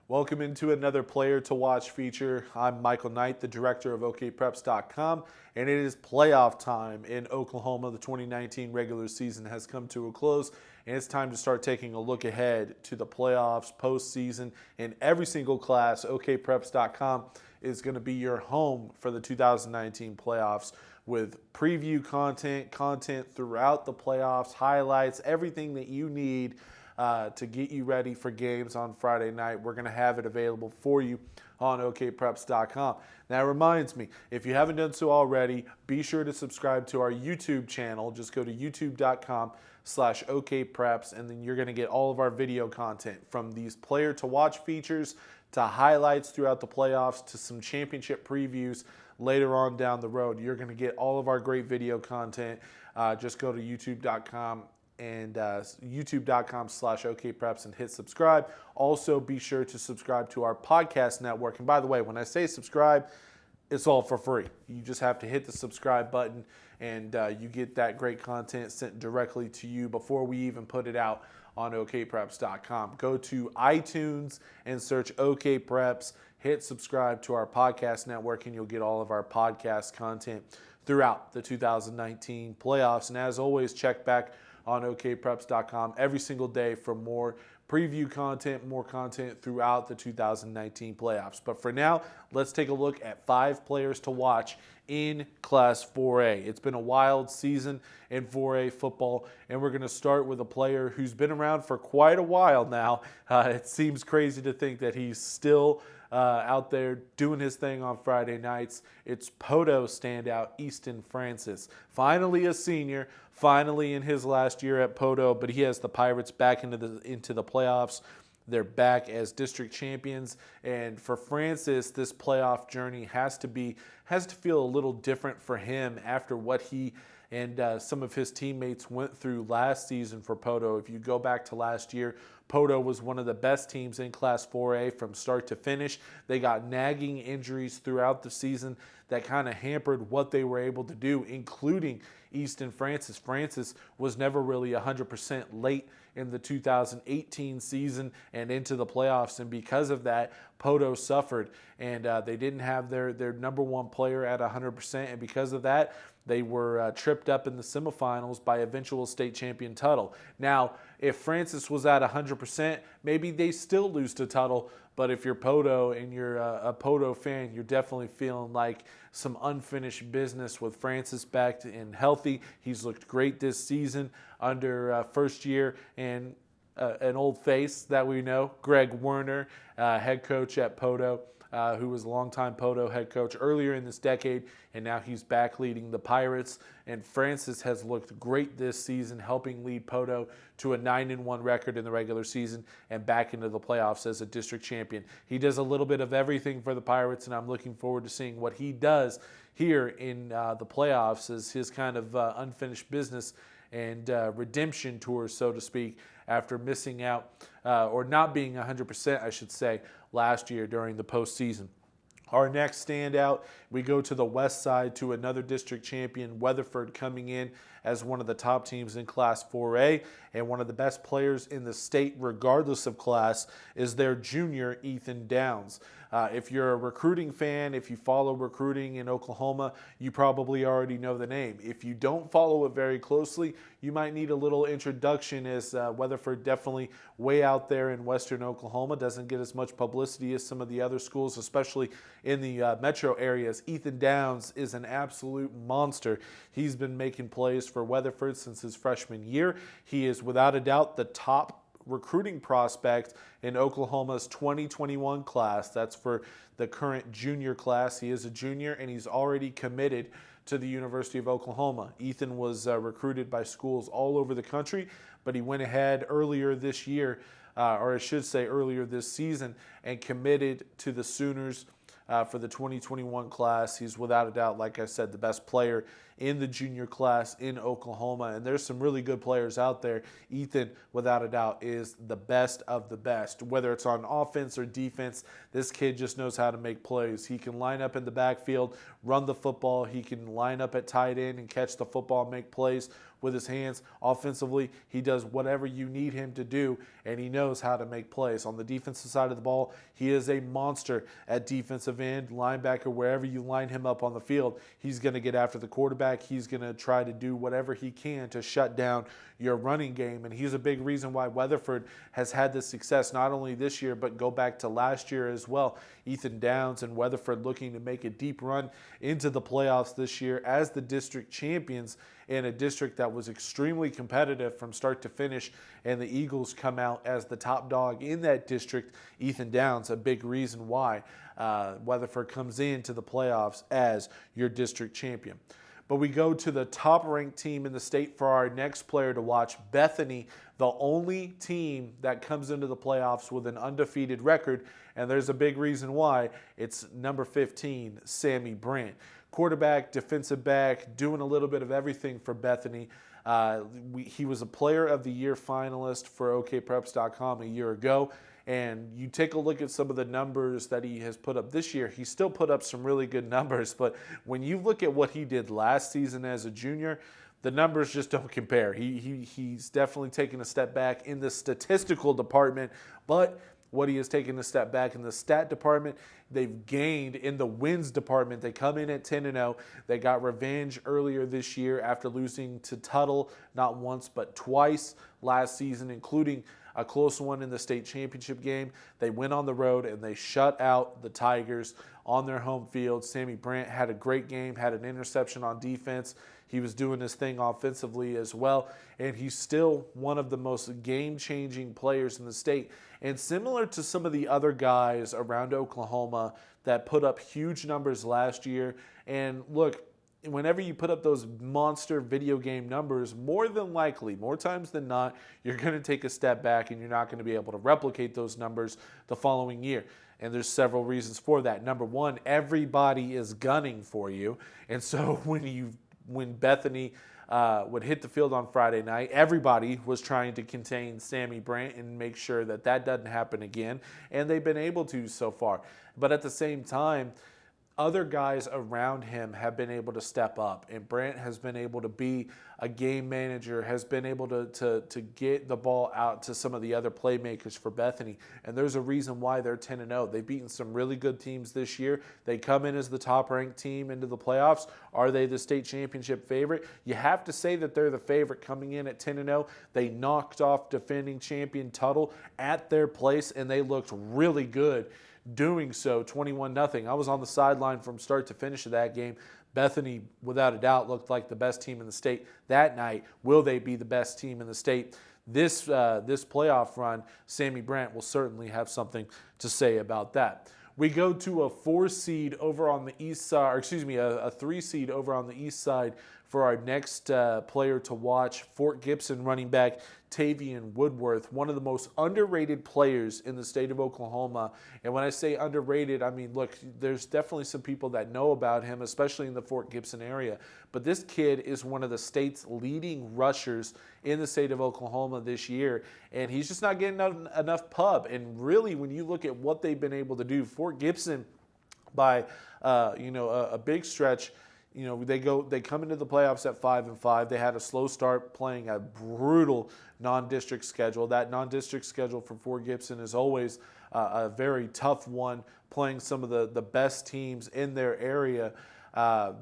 Welcome into another Player to Watch feature. I'm Michael Knight, the director of OKPreps.com, and it is playoff time in Oklahoma. The 2019 regular season has come to a close, and it's time to start taking a look ahead to the playoffs, postseason, in every single class. OKPreps.com is going to be your home for the 2019 playoffs with preview content throughout the playoffs, highlights, everything that you need to get you ready for games on Friday night. We're going to have it available for you on OKPreps.com. That reminds me, if you haven't done so already, be sure to subscribe to our YouTube channel. Just go to youtube.com/OKPreps, and then you're going to get all of our video content, from these player to watch features to highlights throughout the playoffs to some championship previews later on down the road. You're going to get all of our great video content. Just go to youtube.com and youtube.com/OKPreps and hit subscribe. Also, be sure to subscribe to our podcast network. And by the way, when I say subscribe, it's all for free. You just have to hit the subscribe button, and you get that great content sent directly to you before we even put it out on OKPreps.com. Go to iTunes and search OKPreps. Hit subscribe to our podcast network, and you'll get all of our podcast content throughout the 2019 playoffs. And as always, check back on OKPreps.com every single day for more preview content, more content throughout the 2019 playoffs. But for now, let's take a look at 5 players to watch in Class 4A. It's been a wild season in 4A football, and we're going to start with a player who's been around for quite a while now. It seems crazy to think that he's still out there doing his thing on Friday nights. It's Poteau standout Easton Francis. Finally a senior, finally in his last year at Poteau, but he has the Pirates back into the playoffs. They're back as district champions, and for Francis, this playoff journey has to feel a little different for him after what he and some of his teammates went through last season for Poteau. If you go back to last year, Poteau was one of the best teams in Class 4A from start to finish. They got nagging injuries throughout the season that kind of hampered what they were able to do, including Easton Francis. Francis was never really 100% late in the 2018 season and into the playoffs, and because of that, Poteau suffered, and they didn't have their number one player at 100%, and because of that, they were tripped up in the semifinals by eventual state champion Tuttle. Now, if Francis was at 100%, maybe they still lose to Tuttle, but if you're Poteau and you're a Poteau fan, you're definitely feeling like some unfinished business with Francis back and healthy. He's looked great this season under first year and an old face that we know, Greg Werner, head coach at Poteau, who was a longtime Poteau head coach earlier in this decade, and now he's back leading the Pirates. And Francis has looked great this season, helping lead Poteau to a 9-1 record in the regular season and back into the playoffs as a district champion. He does a little bit of everything for the Pirates, and I'm looking forward to seeing what he does here in the playoffs as his kind of unfinished business and redemption tour, so to speak, after missing out or not being 100%, I should say, last year during the postseason. Our next standout, we go to the west side to another district champion, Weatherford, coming in as one of the top teams in Class 4A, and one of the best players in the state regardless of class is their junior, Ethan Downs. If you're a recruiting fan, if you follow recruiting in Oklahoma, you probably already know the name. If you don't follow it very closely, you might need a little introduction, as Weatherford definitely way out there in western Oklahoma, doesn't get as much publicity as some of the other schools, especially in the metro areas. Ethan Downs is an absolute monster. He's been making plays for Weatherford since his freshman year. He is without a doubt the top recruiting prospect in Oklahoma's 2021 class. That's for the current junior class. He is a junior, and he's already committed to the University of Oklahoma. Ethan was recruited by schools all over the country, but he went ahead earlier this year, or I should say earlier this season, and committed to the Sooners for the 2021 class. He's without a doubt, like I said, the best player in the junior class in Oklahoma, and there's some really good players out there. Ethan, without a doubt, is the best of the best. Whether it's on offense or defense, this kid just knows how to make plays. He can line up in the backfield, run the football. He can line up at tight end and catch the football and make plays. with his hands. Offensively, he does whatever you need him to do, and he knows how to make plays. On the defensive side of the ball, he is a monster at defensive end, linebacker, wherever you line him up on the field. He's going to get after the quarterback. He's going to try to do whatever he can to shut down your running game, and he's a big reason why Weatherford has had this success not only this year but go back to last year as well. Ethan Downs and Weatherford looking to make a deep run into the playoffs this year as the district champions in a district that was extremely competitive from start to finish, and the Eagles come out as the top dog in that district. Ethan Downs, a big reason why Weatherford comes into the playoffs as your district champion. But we go to the top-ranked team in the state for our next player to watch, Bethany, the only team that comes into the playoffs with an undefeated record, and there's a big reason why. It's number 15, Sammy Brandt. Quarterback, defensive back, doing a little bit of everything for Bethany. He was a Player of the Year finalist for OKPreps.com a year ago. And you take a look at some of the numbers that he has put up this year, he still put up some really good numbers. But when you look at what he did last season as a junior, the numbers just don't compare. He's definitely taken a step back in the statistical department, but what he has taken a step back in the stat department, they've gained in the wins department. They come in at 10-0. They got revenge earlier this year after losing to Tuttle not once but twice last season, including a close one in the state championship game. They went on the road and they shut out the Tigers on their home field. Sammy Brandt had a great game, had an interception on defense. He was doing his thing offensively as well, and he's still one of the most game-changing players in the state. And similar to some of the other guys around Oklahoma that put up huge numbers last year, and look, whenever you put up those monster video game numbers, more than likely, more times than not, you're going to take a step back and you're not going to be able to replicate those numbers the following year. And there's several reasons for that. Number one, everybody is gunning for you. And so when Bethany would hit the field on Friday night, everybody was trying to contain Sammy Brandt and make sure that that doesn't happen again. And they've been able to so far. But at the same time, other guys around him have been able to step up, and Brandt has been able to be a game manager, has been able to get the ball out to some of the other playmakers for Bethany, and there's a reason why they're 10-0. They've beaten some really good teams this year. They come in as the top-ranked team into the playoffs. Are they the state championship favorite? You have to say that they're the favorite coming in at 10-0. They knocked off defending champion Tuttle at their place, and they looked really good doing so, 21-0. I was on the sideline from start to finish of that game. Bethany, without a doubt, looked like the best team in the state that night. Will they be the best team in the state? This playoff run, Sammy Brandt will certainly have something to say about that. We go to a 4 seed over on the east side, or excuse me, a 3 seed over on the east side for our next player to watch, Fort Gibson running back Tavian Woodworth, one of the most underrated players in the state of Oklahoma. And when I say underrated, I mean, look, there's definitely some people that know about him, especially in the Fort Gibson area. But this kid is one of the state's leading rushers in the state of Oklahoma this year, and he's just not getting enough pub. And really, when you look at what they've been able to do, Fort Gibson, by a big stretch, they come into the playoffs at 5-5. They had a slow start playing a brutal non-district schedule. That non-district schedule for Fort Gibson is always a very tough one, playing some of the best teams in their area.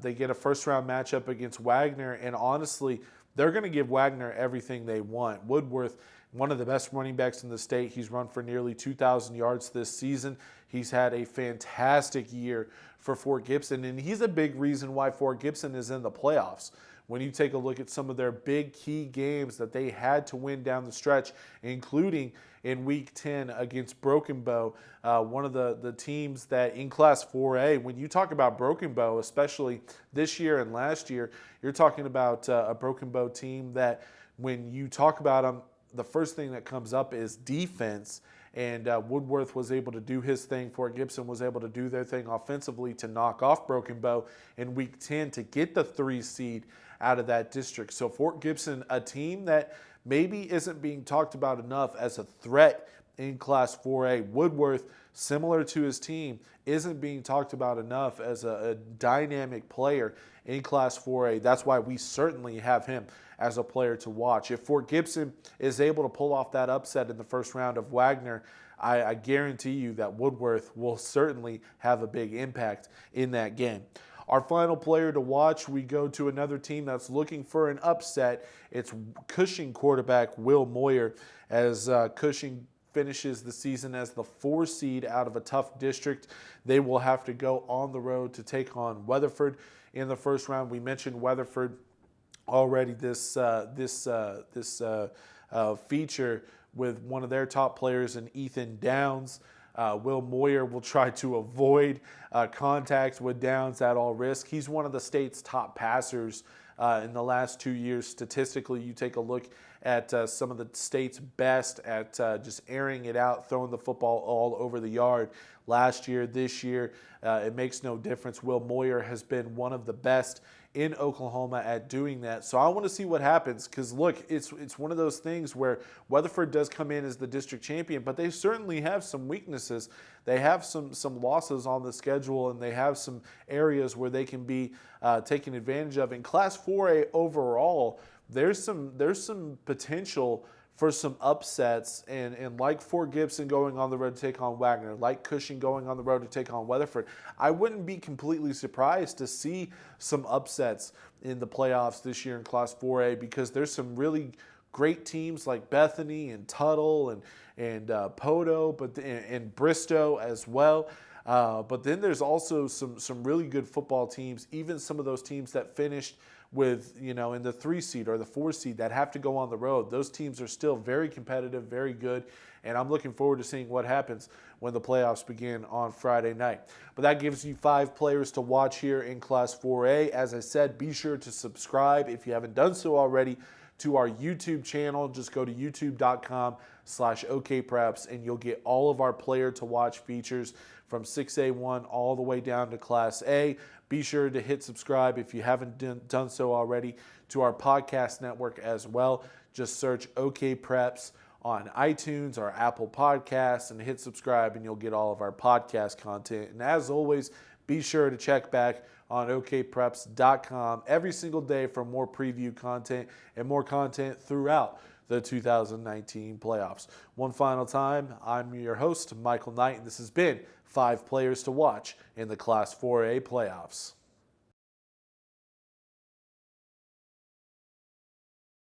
They get a first-round matchup against Wagner, and honestly, they're going to give Wagner everything they want. Woodworth, one of the best running backs in the state. He's run for nearly 2,000 yards this season. He's had a fantastic year for Fort Gibson, and he's a big reason why Fort Gibson is in the playoffs. When you take a look at some of their big key games that they had to win down the stretch, including in Week 10 against Broken Bow, one of the teams that in Class 4A, when you talk about Broken Bow, especially this year and last year, you're talking about a Broken Bow team that when you talk about them, the first thing that comes up is defense. And Woodworth was able to do his thing. Fort Gibson was able to do their thing offensively to knock off Broken Bow in Week 10 to get the 3 seed out of that district. So Fort Gibson, a team that maybe isn't being talked about enough as a threat in Class 4A. Woodworth, similar to his team, isn't being talked about enough as a dynamic player in Class 4A. That's why we certainly have him as a player to watch. If Fort Gibson is able to pull off that upset in the first round of Wagner, I guarantee you that Woodworth will certainly have a big impact in that game. Our final player to watch, we go to another team that's looking for an upset. It's Cushing quarterback Wil Moyer, as Cushing finishes the season as the 4 seed out of a tough district. They will have to go on the road to take on Weatherford in the first round. We mentioned Weatherford already this feature with one of their top players in Ethan Downs. Wil Moyer will try to avoid contact with Downs at all risk. He's one of the state's top passers in the last 2 years. Statistically, you take a look at some of the state's best at just airing it out, throwing the football all over the yard. Last year, this year, it makes no difference. Wil Moyer has been one of the best in Oklahoma at doing that. So I want to see what happens, because look, it's one of those things where Weatherford does come in as the district champion, but they certainly have some weaknesses. They have some losses on the schedule, and they have some areas where they can be taken advantage of. In Class 4A overall, there's some potential for some upsets, and like Fort Gibson going on the road to take on Wagner, like Cushing going on the road to take on Weatherford, I wouldn't be completely surprised to see some upsets in the playoffs this year in Class 4A, because there's some really great teams like Bethany and Tuttle and Poteau, and Bristow as well. But then there's also some really good football teams, even some of those teams that finished with, in the 3 seed or the 4 seed that have to go on the road. Those teams are still very competitive, very good, and I'm looking forward to seeing what happens when the playoffs begin on Friday night. But that gives you 5 players to watch here in Class 4A. As I said, be sure to subscribe if you haven't done so already to our YouTube channel. Just go to youtube.com/OKPreps and you'll get all of our player to watch features from 6A1 all the way down to Class A. Be sure to hit subscribe if you haven't done so already to our podcast network as well. Just search OKPreps on iTunes or Apple Podcasts and hit subscribe, and you'll get all of our podcast content. And as always, be sure to check back on OKPreps.com every single day for more preview content and more content throughout the 2019 playoffs. One final time, I'm your host, Michael Knight, and this has been 5 players to watch in the Class 4A playoffs.